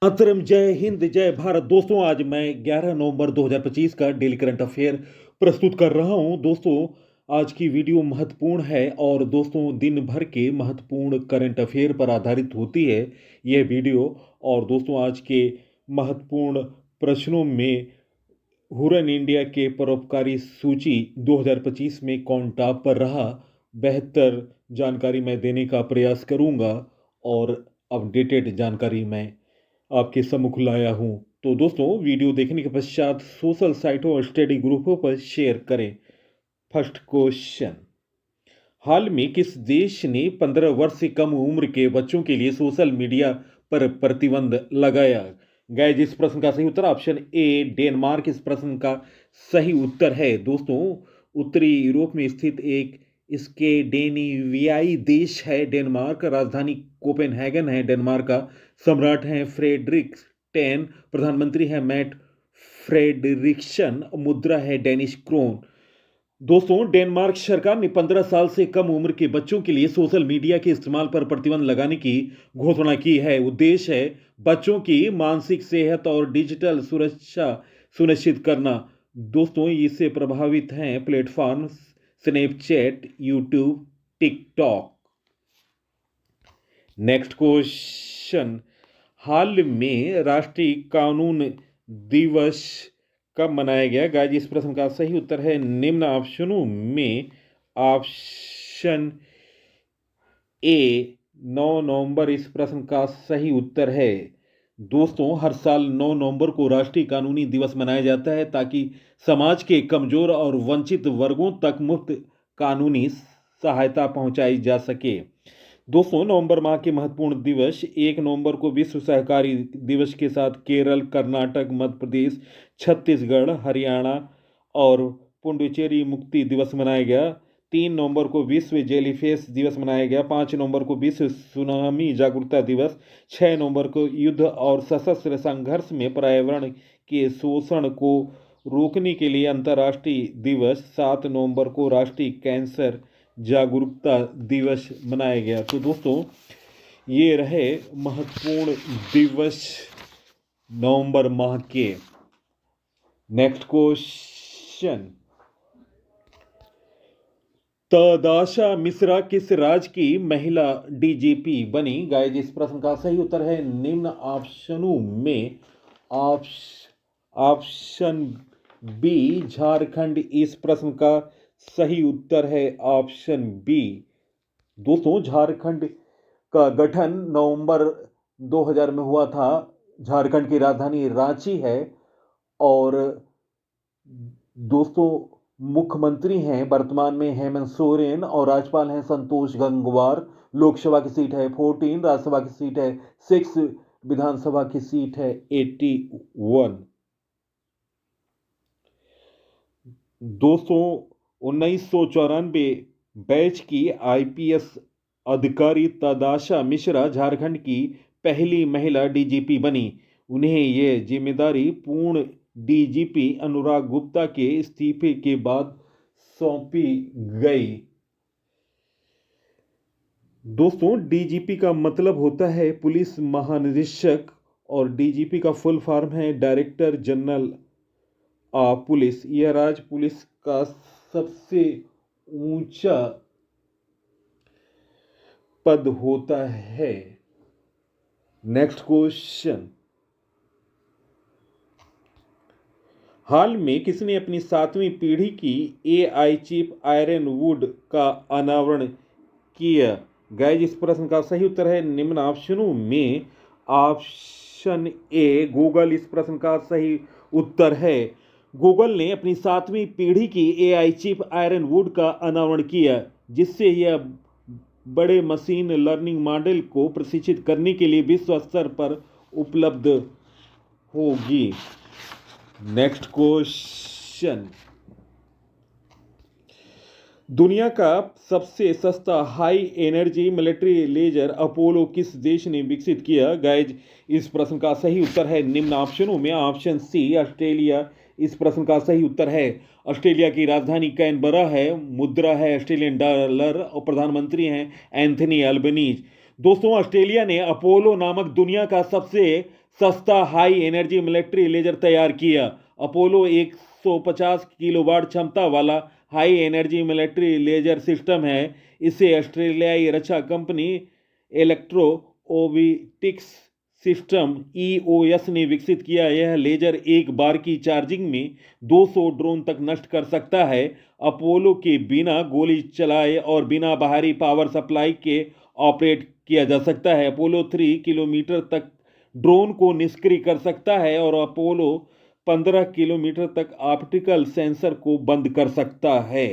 मातरम, जय हिंद, जय भारत। दोस्तों, आज मैं 11 नवंबर 2025 का डेली करंट अफेयर प्रस्तुत कर रहा हूं। दोस्तों, आज की वीडियो महत्वपूर्ण है और दोस्तों दिन भर के महत्वपूर्ण करंट अफेयर पर आधारित होती है यह वीडियो। और दोस्तों, आज के महत्वपूर्ण प्रश्नों में हुरन इंडिया के परोपकारी सूची 2025 में कौन टॉप पर रहा, बेहतर जानकारी मैं देने का प्रयास करूंगा और अपडेटेड जानकारी मैं आपके सम्मुख लाया हूं। तो दोस्तों, वीडियो देखने के पश्चात सोशल साइटों और स्टडी ग्रुपों पर शेयर करें। फर्स्ट क्वेश्चन, हाल में किस देश ने 15 वर्ष से कम उम्र के बच्चों के लिए सोशल मीडिया पर प्रतिबंध लगाया? गाइस, इस प्रश्न का सही उत्तर ऑप्शन ए डेनमार्क इस प्रश्न का सही उत्तर है। दोस्तों, उत्तरी यूरोप में स्थित एक स्कैंडिनेवियाई देश है डेनमार्क। राजधानी कोपेनहेगन है डेनमार्क का। सम्राट हैं फ्रेडरिक 10, प्रधानमंत्री हैं मैट फ्रेडरिक्सन, मुद्रा है डेनिश क्रोन। दोस्तों, डेनमार्क सरकार ने 15 साल से कम उम्र के बच्चों के लिए सोशल मीडिया के इस्तेमाल पर प्रतिबंध लगाने की घोषणा की है। उद्देश्य है बच्चों की मानसिक सेहत और डिजिटल सुरक्षा सुनिश्चित करना। दोस्तों, इससे प्रभावित हैं platform Snapchat, YouTube, TikTok. Next question, हाल में राष्ट्रीय कानून दिवस कब मनाया गया? गाइस, इस प्रश्न का सही उत्तर है निम्न ऑप्शनों में ऑप्शन ए 9 नवंबर इस प्रश्न का सही उत्तर है। दोस्तों, हर साल 9 नवंबर को राष्ट्रीय कानूनी दिवस मनाया जाता है ताकि समाज के कमजोर और वंचित वर्गों तक मुफ्त कानूनी सहायता पहुंचाई जा सके। दोस्तों, नवंबर माह के महत्वपूर्ण दिवस 1 नवंबर को विश्व सहकारी दिवस के साथ केरल, कर्नाटक, मध्य प्रदेश, छत्तीसगढ़, हरियाणा और पुडुचेरी मुक्ति दिवस मनाया गया। 3 नवंबर को विश्व जेलीफिश दिवस मनाया गया। 5 नवंबर को विश्व सुनामी जागरूकता दिवस। 6 नवंबर को युद्ध और सशस्त्र संघर्ष में पर्यावरण के शोषण को रोकने के लिए अंतर्राष्ट्रीय दिवस। 7 नवंबर को राष्ट्रीय कैंसर जागरूकता दिवस मनाया गया। तो दोस्तों, ये रहे महत्वपूर्ण दिवस नवंबर माह के। नेक्स्ट क्वेश्चन, तदाशा मिश्रा किस राज्य की महिला डीजीपी बनी? गाइस, इस प्रश्न का सही उत्तर है निम्न ऑप्शनों में ऑप्शन बी झारखंड इस प्रश्न का सही उत्तर है ऑप्शन बी। दोस्तों, झारखंड का गठन नवंबर 2000 में हुआ था। झारखंड की राजधानी रांची है और दोस्तों, मुख्यमंत्री हैं वर्तमान में हेमंत सोरेन और राज्यपाल हैं संतोष गंगवार। लोकसभा की सीट है 14, राज्यसभा की सीट है 6, विधानसभा की सीट है 81। दोस्तों, 1994 बैच की आईपीएस अधिकारी तदाशा मिश्रा झारखंड की पहली महिला डीजीपी बनी। उन्हें यह जिम्मेदारी पूर्ण डीजीपी अनुराग गुप्ता के इस्तीफे के बाद सौंपी गई। दोस्तों, डीजीपी का मतलब होता है पुलिस महानिदेशक और डीजीपी का फुल फॉर्म है डायरेक्टर जनरल पुलिस। यह राज्य पुलिस का सबसे ऊंचा पद होता है। नेक्स्ट क्वेश्चन, हाल में किसने अपनी 7वीं पीढ़ी की एआई चिप आयरन वुड का अनावरण किया? गाइस, इस प्रश्न का सही उत्तर है निम्न ऑप्शनों में ऑप्शन ए गूगल इस प्रश्न का सही उत्तर है। गूगल ने अपनी 7वीं पीढ़ी की एआई चिप आयरन वुड का अनावरण किया, जिससे यह बड़े मशीन लर्निंग मॉडल को प्रशिक्षित करने के लिए विश्व स्तर पर उपलब्ध होगी। नेक्स्ट क्वेश्चन, दुनिया का सबसे सस्ता high energy military laser Apollo किस देश ने विकसित किया? गाइज, इस प्रश्न का सही उत्तर है निम्न ऑप्शनों में ऑप्शन सी ऑस्ट्रेलिया इस प्रश्न का सही उत्तर है। ऑस्ट्रेलिया की राजधानी कैनबरा है, मुद्रा है ऑस्ट्रेलियन डॉलर और प्रधानमंत्री हैं एंथनी अल्बनीज। दोस्तों, ऑस्ट्रेलिया ने अपोलो नामक दुनिया का सबसे सस्ता हाई एनर्जी मिलिट्री लेजर तैयार किया। अपोलो 150 किलोवाट क्षमता वाला high energy military laser system है। इसे ऑस्ट्रेलियाई रक्षा company Electro Optics System EOS ने विकसित किया। यह लेजर एक बार की चार्जिंग में 200 ड्रोन तक नष्ट कर सकता है। अपोलो के बिना गोली चलाए और बिना बाहरी पावर सप्लाई के ऑपरेट किया जा सकता है। अपोलो 3 किलोमीटर तक ड्रोन को निष्क्रिय कर सकता है और अपोलो 15 किलोमीटर तक ऑप्टिकल सेंसर को बंद कर सकता है।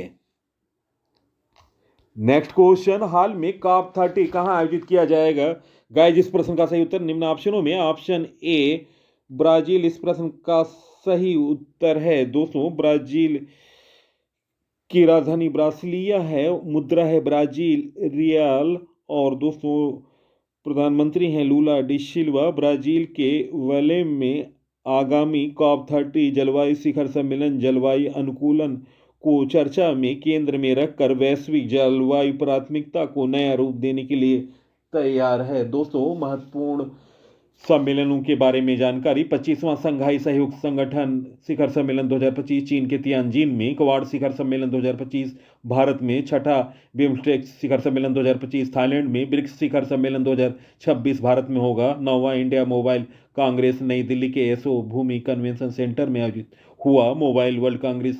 नेक्स्ट क्वेश्चन, हाल में कॉप 30 कहां आयोजित किया जाएगा? गाइस, इस प्रश्न का सही उत्तर निम्न ऑप्शनों में ऑप्शन ए ब्राजील इस प्रश्न का सही उत्तर है। दोस्तों, ब्राजील की राजधानी ब्रासिलिया है, मुद्रा है ब्राजील रियल और दोस्तों प्रधानमंत्री हैं लूला डी सिल्वा। ब्राजील के वेलेम में आगामी कॉप 30 जलवायु शिखर सम्मेलन जलवायु अनुकूलन को चर्चा में केंद्र में रखकर वैश्विक जलवायु प्राथमिकता को नया रूप देने के लिए तैयार है। दोस्तों, महत्वपूर्ण सम्मेलनों के बारे में जानकारी। 25वां संघाई सहयोग संगठन शिखर सम्मेलन 2025 चीन के तियानजिन में। क्वाड शिखर सम्मेलन 2025 भारत में। छठा बिम्स्टेक शिखर सम्मेलन 2025 थाईलैंड में। ब्रिक्स शिखर सम्मेलन 2026 भारत में होगा। 9वां इंडिया मोबाइल कांग्रेस नई दिल्ली के एसओ भूमि कन्वेंशन सेंटर में आयोजित हुआ। मोबाइल वर्ल्ड कांग्रेस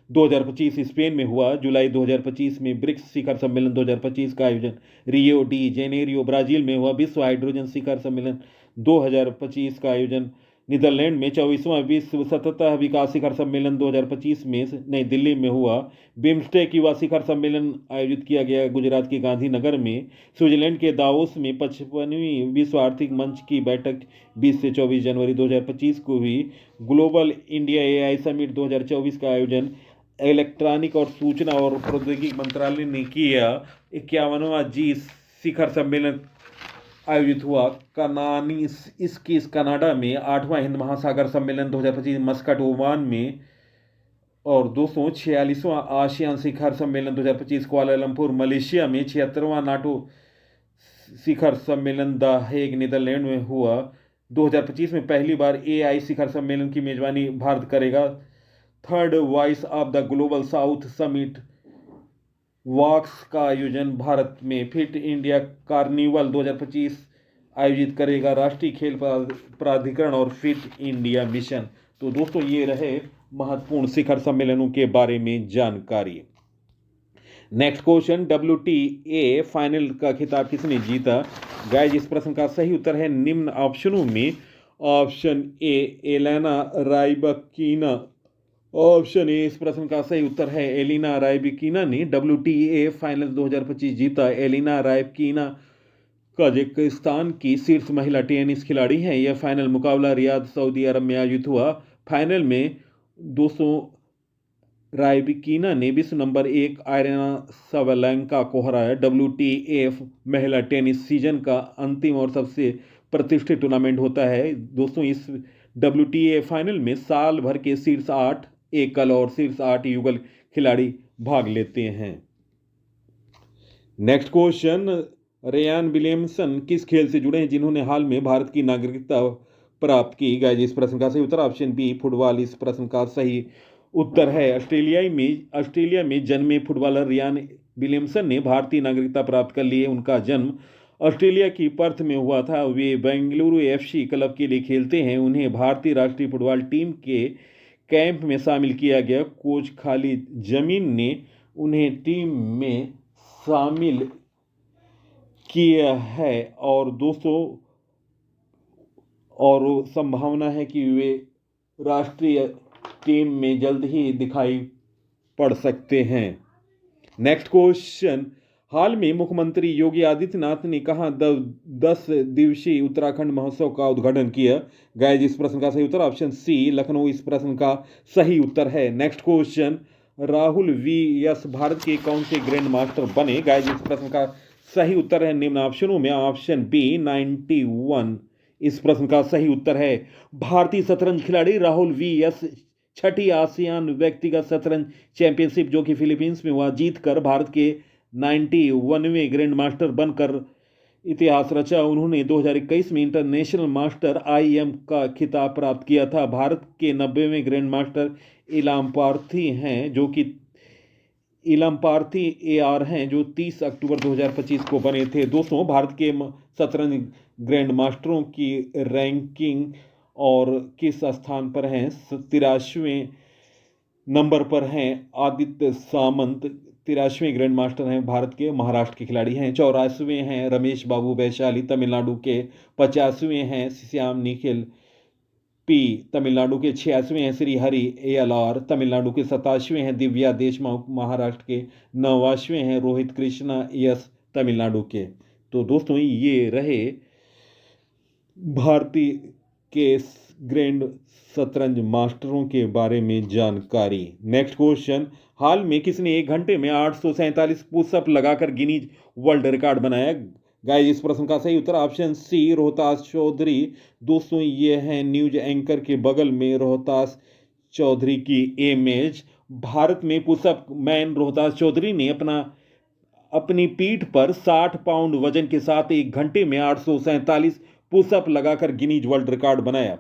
2025 स्पेन में हुआ। जुलाई 2025 में ब्रिक्स शिखर सम्मेलन 2025 का आयोजन रियो डी जेनेरियो ब्राजील में हुआ। विश्व हाइड्रोजन शिखर सम्मेलन 2025 का आयोजन नीदरलैंड में। 24वां विश्व सतत विकास शिखर सम्मेलन 2025 में नई दिल्ली में हुआ। बिम्स्टेक युवा शिखर सम्मेलन आयोजित किया गया गुजरात के गांधीनगर में। स्विट्जरलैंड के दावोस में 55वीं विश्व आर्थिक मंच की बैठक 20 से 24 जनवरी 2025 को हुई। ग्लोबल इंडिया एआई समिट 2024 का आयोजन इलेक्ट्रॉनिक और सूचना और प्रौद्योगिकी मंत्रालय ने किया। 51वां जी शिखर सम्मेलन आयोजित हुआ कनाडा में। 8वां हिंद महासागर सम्मेलन 2025 मस्कट ओमान में। और दोस्तों, 46वां आसियान शिखर सम्मेलन 2025 कुआलालंपुर मलेशिया में। 76वां नाटो शिखर सम्मेलन द हेग नीदरलैंड में हुआ। 2025 में पहली बार एआई शिखर सम्मेलन की मेजबानी भारत करेगा। Third voice of the global south summit वॉक्स का आयोजन भारत में। फिट इंडिया कार्निवल 2025 आयोजित करेगा राष्ट्रीय खेल प्राधिकरण और फिट इंडिया मिशन। तो दोस्तों, ये रहे महत्वपूर्ण शिखर सम्मेलनों के बारे में जानकारी। नेक्स्ट क्वेश्चन, WTA फाइनल का खिताब किसने जीता? गाइस, इस प्रश्न का सही उत्तर है निम्न ऑप्शनों में। Option A Elena राइबाकिना। Option A इस प्रश्न का सही उत्तर है एलिना राइबाकिना ने WTA फाइनल 2025 जीता। एलिना राइबाकिना कजाकिस्तान की शीर्ष महिला टेनिस खिलाड़ी हैं। यह फाइनल मुकाबला रियाद सऊदी अरब में आयोजित हुआ। फाइनल में 200 राइबाकिना ने विश्व नंबर 1 आयरना साबालेंका को हराया। WTA महिला टेनिस सीजन का अंतिम और सबसे प्रतिष्ठित टूर्नामेंट होता है। दोस्तों, इस WTA फाइनल में साल भर के शीर्ष 8 एकल और शीर्ष 8 युगल खिलाड़ी भाग लेते हैं। नेक्स्ट क्वेश्चन, रेयान विलियमसन किस खेल से जुड़े हैं जिन्होंने हाल में भारत की नागरिकता प्राप्त की? गाइस, इस प्रश्न का सही उत्तर ऑप्शन बी फुटबॉल इस प्रश्न का सही उत्तर है। ऑस्ट्रेलिया में जन्मे फुटबॉलर रेयान विलियमसन ने भारतीय नागरिकता प्राप्त कर ली है। उनका जन्म ऑस्ट्रेलिया की पर्थ में हुआ था। वे बेंगलुरु FC क्लब के लिए खेलते हैं। उन्हें भारतीय राष्ट्रीय फुटबॉल टीम के कैंप में शामिल किया गया। कोच खालिद जमीन ने उन्हें टीम में शामिल किया है और दोस्तों और संभावना है कि वे राष्ट्रीय टीम में जल्द ही दिखाई पड़ सकते हैं। नेक्स्ट क्वेश्चन, हाल में मुख्यमंत्री योगी आदित्यनाथ ने कहां 10 दिवसीय उत्तराखंड महोत्सव का उद्घाटन किया? गाइस, इस प्रश्न का सही उत्तर ऑप्शन सी लखनऊ इस प्रश्न का सही उत्तर है। Next question, Rahul VS Bharat के कौन से ग्रैंड मास्टर बने? गाइस, इस प्रश्न का सही उत्तर है निम्न ऑप्शनों में। ऑप्शन बी 91 इस प्रश्न का सही उत्तर है। भारतीय शतरंज खिलाड़ी राहुल VS छठी आसियान व्यक्तिगत शतरंज चैंपियनशिप जो कि फिलीपींस में हुआ जीतकर भारत के 91वें ग्रैंड मास्टर बनकर इतिहास रचा। उन्होंने 2021 में इंटरनेशनल मास्टर आईएम का खिताब प्राप्त किया था। भारत के 90वें grand master Ilamparthi A R, जो 30 अक्टूबर 2025 को बने थे। दोस्तों, भारत के शतरंज ग्रैंड मास्टरों की रैंकिंग और किस स्थान पर हैं? 83वें नंबर पर हैं आदित्य सामंत, 83वें ग्रैंड मास्टर हैं, भारत के, महाराष्ट्र के खिलाड़ी हैं। 84वें हैं रमेश बाबू वैशाली, तमिलनाडु के। 50वें हैं श्याम निखिल पी, तमिलनाडु के। 86वें हैं श्री हरि एएलआर, तमिलनाडु के। 87वें हैं दिव्या देशमुख, महाराष्ट्र के। 89वें हैं रोहित कृष्णा यस, तमिलनाडु के। तो दोस्तों, ये रहे भारतीय के ग्रैंड शतरंज मास्टरों के बारे में जानकारी। नेक्स्ट क्वेश्चन, हाल में किसने एक घंटे में 847 पुशअप लगाकर गिनीज वर्ल्ड रिकॉर्ड बनाया? गाइस, इस प्रश्न का सही उत्तर ऑप्शन सी, रोहतास चौधरी। दोस्तों, ये है न्यूज एंकर के बगल में रोहतास चौधरी की इमेज। भारत में पुशअप मैन रोहतास चौधरी ने अपनी पीठ पर 60 पाउंड वजन के साथ एक घंटे में 847 पुशअप लगाकर गिनीज वर्ल्ड रिकॉर्ड बनाया।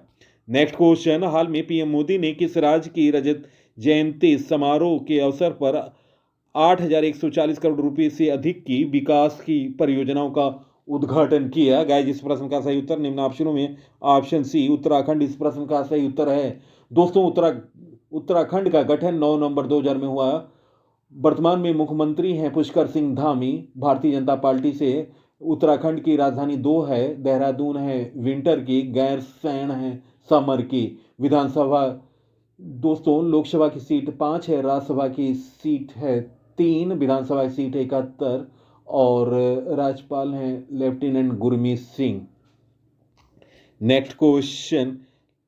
नेक्स्ट क्वेश्चन, हाल में पीएम मोदी ने किस राज्य की रजत जयंती समारोह के अवसर पर 8,140 करोड़ रुपए से अधिक की विकास की परियोजनाओं का उद्घाटन किया? गाइस, इस प्रश्न का सही उत्तर निम्न ऑप्शनों में ऑप्शन सी, उत्तराखंड इस प्रश्न का सही उत्तर है। दोस्तों, उत्तराखंड का गठन 9 नवंबर 2000 में हुआ। वर्तमान में मुख्यमंत्री हैं पुष्कर सिंह धामी, भारतीय जनता पार्टी से। उत्तराखंड की राजधानी दो है, देहरादून है विंटर की, गैरसैंण है समर की। विधानसभा, दोस्तों, लोकसभा की सीट 5 है, राज्यसभा की सीट है 3, विधानसभा की सीट 71 और राज्यपाल हैं lieutenant Gurmeet Singh. Next question,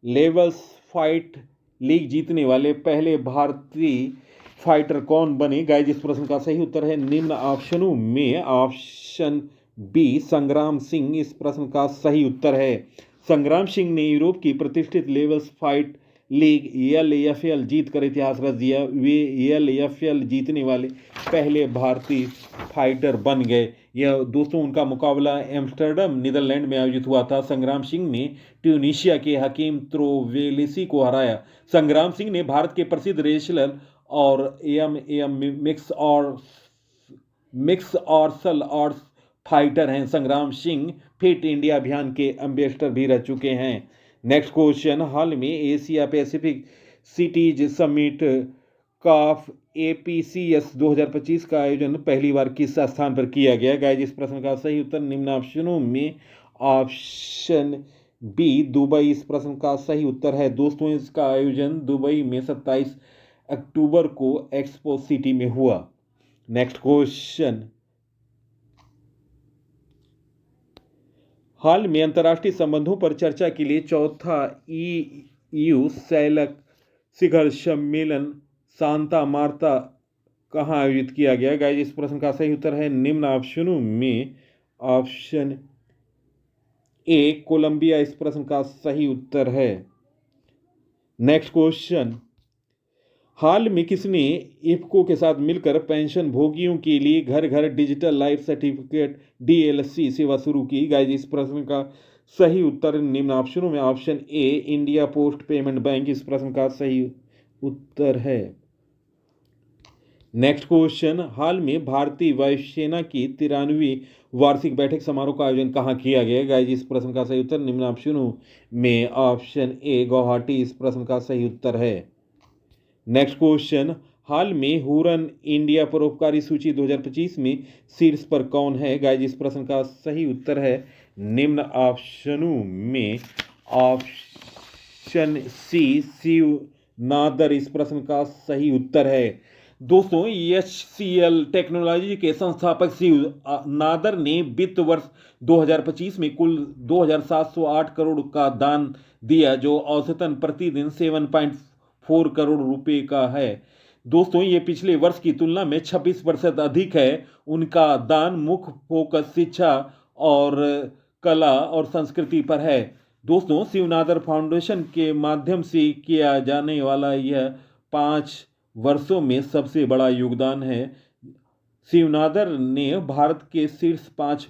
levels fight league जीतने वाले पहले भारतीय फाइटर कौन बने? गाइस, इस प्रश्न का सही उत्तर है निम्न ऑप्शनों में ऑप्शन बी, संग्राम सिंह इस प्रश्न का सही उत्तर है। संग्राम सिंह ने यूरोप की प्रतिष्ठित लेवल्स फाइट लीग एलएफएल जीत कर इतिहास रच दिया। वे एलएफएल जीतने वाले पहले भारतीय फाइटर बन गए। यह, दोस्तों, उनका मुकाबला एम्स्टर्डम नीदरलैंड में आयोजित हुआ था। संग्राम सिंह ने ट्यूनीशिया के हकीम त्रोवेलिसी को हराया। संग्राम सिंह ने भारत के प्रसिद्ध रेसलर और एम मिक्स आर्शल आर्ट्स फाइटर हैं। संग्राम सिंह फिट इंडिया अभियान के एम्बेसडर भी रह चुके हैं। नेक्स्ट क्वेश्चन, हाल में एशिया पैसिफिक सिटीज समिट काफ एपीसीएस 2025 का आयोजन पहली बार किस स्थान पर किया गया? गाइस, इस प्रश्न का सही उत्तर निम्न ऑप्शनों में ऑप्शन बी, दुबई इस प्रश्न का सही उत्तर है। दोस्तों, इसका आयोजन दुबई में 27 अक्टूबर को एक्सपो सिटी में हुआ। नेक्स्ट क्वेश्चन, हाल में अंतर्राष्ट्रीय संबंधों पर चर्चा के लिए चौथा ईयू शिखर सम्मेलन सांता मार्ता कहाँ आयोजित किया गया? गाइस, इस प्रश्न का सही उत्तर है निम्न ऑप्शनों में ऑप्शन ए, कोलंबिया इस प्रश्न का सही उत्तर है। नेक्स्ट क्वेश्चन, हाल में किसने इफ्को के साथ मिलकर पेंशन भोगियों के लिए घर घर डिजिटल लाइफ सर्टिफिकेट डीएलसी सेवा शुरू की? गाइस, इस प्रश्न का सही उत्तर निम्न ऑप्शनों में option A, India post payment bank इस प्रश्न का सही उत्तर है। नेक्स्ट क्वेश्चन, हाल में भारतीय वायुसेना की 93वीं वार्षिक बैठक समारोह का आयोजन कहाँ किया गया? गाइस, इस प्रश्न का सही उत्तर निम्न ऑप्शनों में ऑप्शन ए, गुवाहाटी इस प्रश्न का सही उत्तर है। नेक्स्ट क्वेश्चन, हाल में हुरन इंडिया परोपकारी सूची 2025 में शीर्ष पर कौन है? गाइस, इस प्रश्न का सही उत्तर है निम्न ऑप्शनों में ऑप्शन सी, शिव नादर इस प्रश्न का सही उत्तर है। दोस्तों, एचसीएल टेक्नोलॉजी के संस्थापक शिव नादर ने वित्त वर्ष 2025 में कुल 2,708 करोड़ का दान दिया, जो औसतन प्रतिदिन 7.4 करोड़ रुपए का है। दोस्तों, ये पिछले वर्ष की तुलना में 26% अधिक है। उनका दान मुख्य फोकस शिक्षा और कला और संस्कृति पर है। दोस्तों, शिवनादर फाउंडेशन के माध्यम से किया जाने वाला यह 5 वर्षों में सबसे बड़ा योगदान है। शिवनादर ने भारत के शीर्ष 5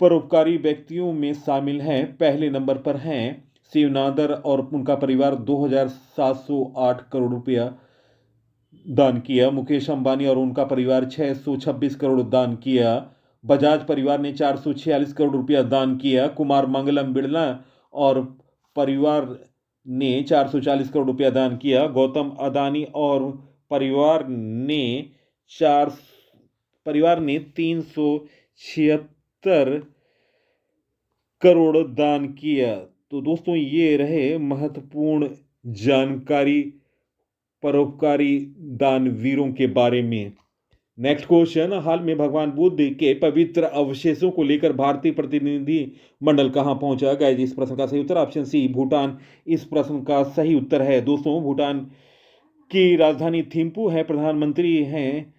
परोपकारी व्यक्तियों में शामिल हैं। पहले नंबर पर हैं शिवनादर और उनका परिवार 2,708 करोड़ रुपया दान किया। मुकेश अंबानी और उनका परिवार 626 करोड़ दान किया। बजाज परिवार ने 446 करोड़ रुपया दान किया। कुमार मंगलम बिड़ला और परिवार ने 440 करोड़ रुपया दान किया। गौतम अदानी और परिवार ने चार परिवार ने 376 करोड़ दान किया। तो दोस्तों ये रहे महत्वपूर्ण जानकारी परोपकारी दानवीरों के बारे में। नेक्स्ट क्वेश्चन, हाल में भगवान बुद्ध के पवित्र अवशेषों को लेकर भारतीय प्रतिनिधि मंडल कहां पहुंचा? गाइस इस प्रश्न का सही उत्तर ऑप्शन सी भूटान इस प्रश्न का सही उत्तर है। दोस्तों भूटान की राजधानी थिम्पू है। प्रधानमंत्री हैं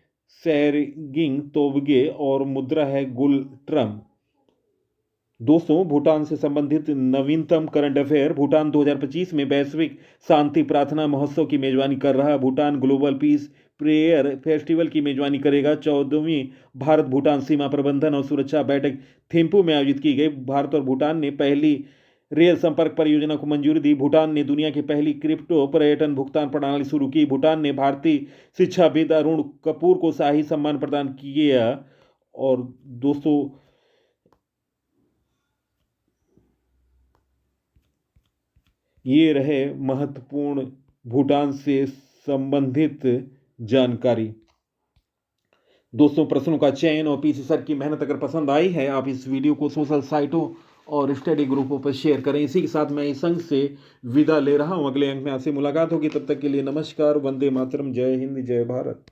शेरगिंग तोब्गे और मुद्रा है गुलट्रम। दोस्तों भूटान से संबंधित नवीनतम करंट अफेयर, भूटान 2025 में वैश्विक शांति प्रार्थना महोत्सव की मेजबानी कर रहा है। Bhutan global piece prayer festival की मेजबानी करेगा। 14वीं भारत भूटान सीमा प्रबंधन और सुरक्षा बैठक थिम्पू में आयोजित की गई। भारत और भूटान ने पहली रेल संपर्क परियोजना को मंजूरी दी। भूटान ने दुनिया की पहली क्रिप्टो पर्यटन भुगतान प्रणाली शुरू की। भूटान ने भारतीय शिक्षाविद अरुण कपूर को शाही सम्मान प्रदान किया। और दोस्तों ये रहे महत्वपूर्ण भूटान से संबंधित जानकारी। दोस्तों प्रश्नों का चयन और पीसी सर की मेहनत अगर पसंद आई है, आप इस वीडियो को सोशल साइटों और स्टडी ग्रुपों पर शेयर करें। इसी के साथ मैं इस अंक से विदा ले रहा हूं। अगले अंक में आपसे मुलाकात होगी, तब तक के लिए नमस्कार, वंदे मातरम, जय हिंद, जय भारत।